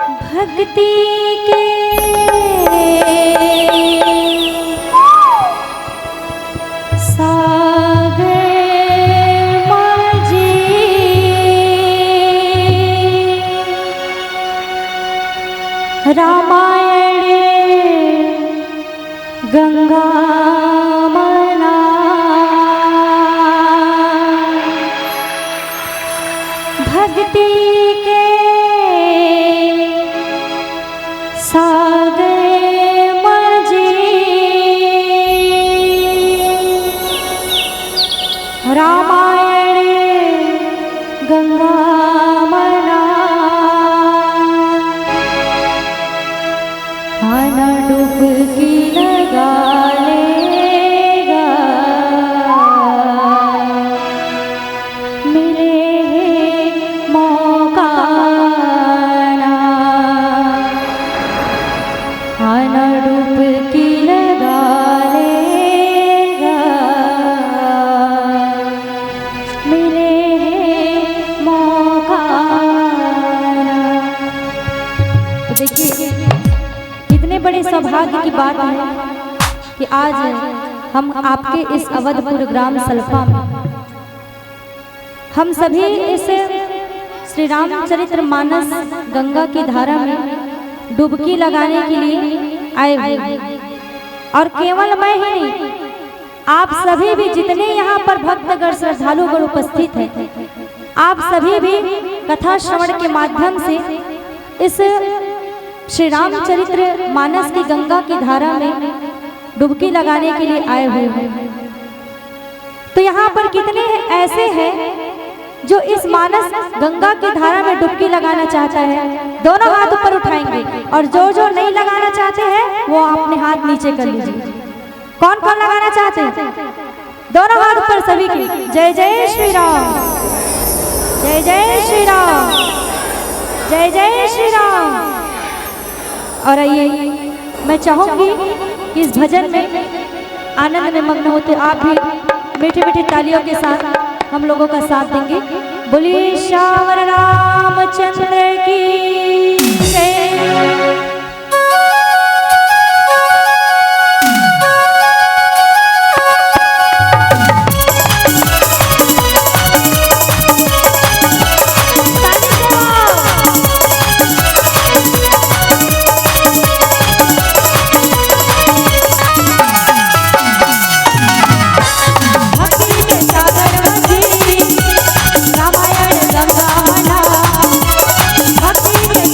भक्ति के सागर माझे रामायण गंगा मना भक्ति के सागर माझे रामायण गंगा मना आना डुबकी लगा लेगा मिले मौका ना आना डुबकी लगा लेगा मिले मौका ना। तो देखिए कितने बड़े सौभाग्य की बात है कि आज हम आपके इस अवधपुर ग्राम सल्फा में हम सभी इस श्री रामचरित्र मानस गंगा की धारा में डुबकी लगाने के लिए आए हुए। और केवल मैं ही नहीं, आप सभी भी जितने यहाँ पर भक्तगण श्रद्धालुगण उपस्थित हैं, आप सभी भी कथा श्रवण के माध्यम से इस श्री रामचरित्र मानस की गंगा की धारा में डुबकी लगाने के लिए आए हुए हैं। तो यहाँ पर कितने ऐसे हैं जो इस मानस गंगा की धारा में डुबकी लगाना चाहता है? दोनों हाथ ऊपर उठाएंगे, और जो नहीं लगाना चाहते हैं वो अपने हाथ नीचे कर लीजिए। कौन कौन लगाना चाहते हैं? दोनों हाथ ऊपर सभी के। जय जय श्री राम, जय जय श्री राम, जय जय श्री राम। और आइए मैं चाहूंगी कि इस भजन में आनंद में मग्न होते आप भी मीठी मीठी तालियों के साथ हम लोगों का साथ देंगे। बोलिए श्याम रामचंद्र की जय। भक्ति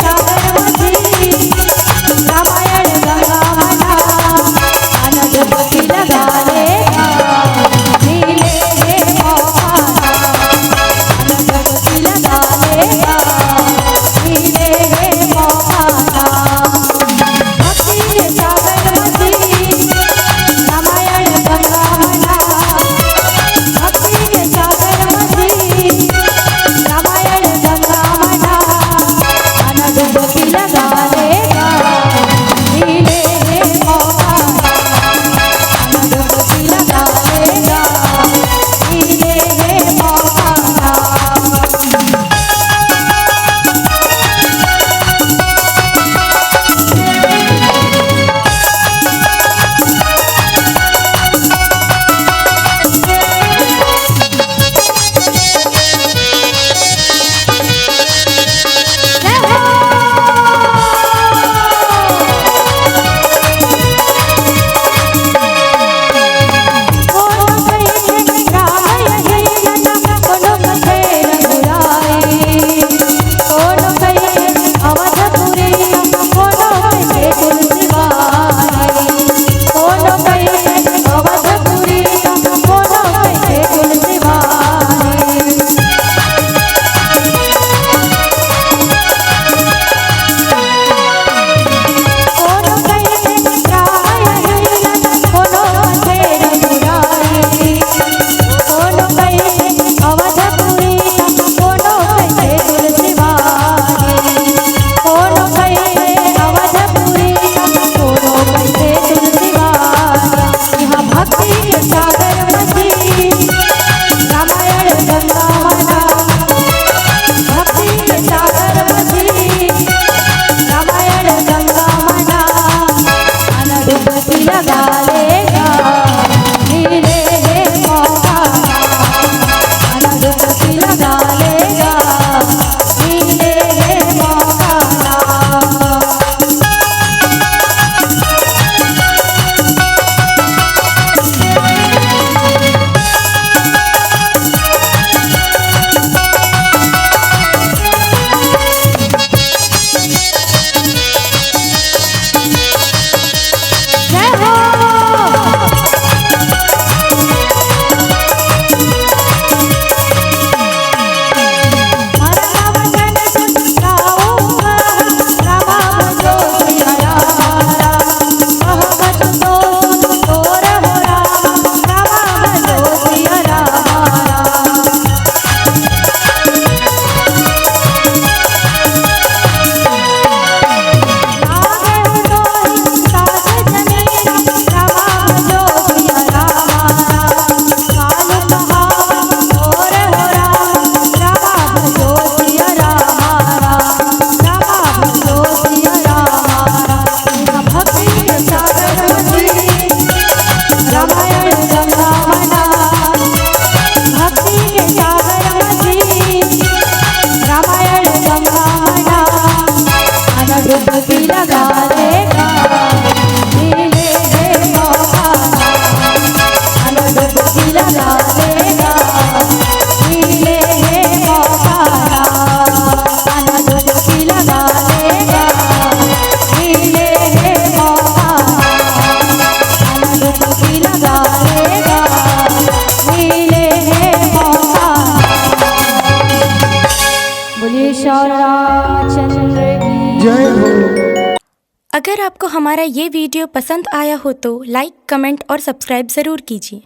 सिद्धेश्वर रामचंद्र की जय हो। अगर आपको हमारा ये वीडियो पसंद आया हो तो लाइक, कमेंट और सब्सक्राइब ज़रूर कीजिए।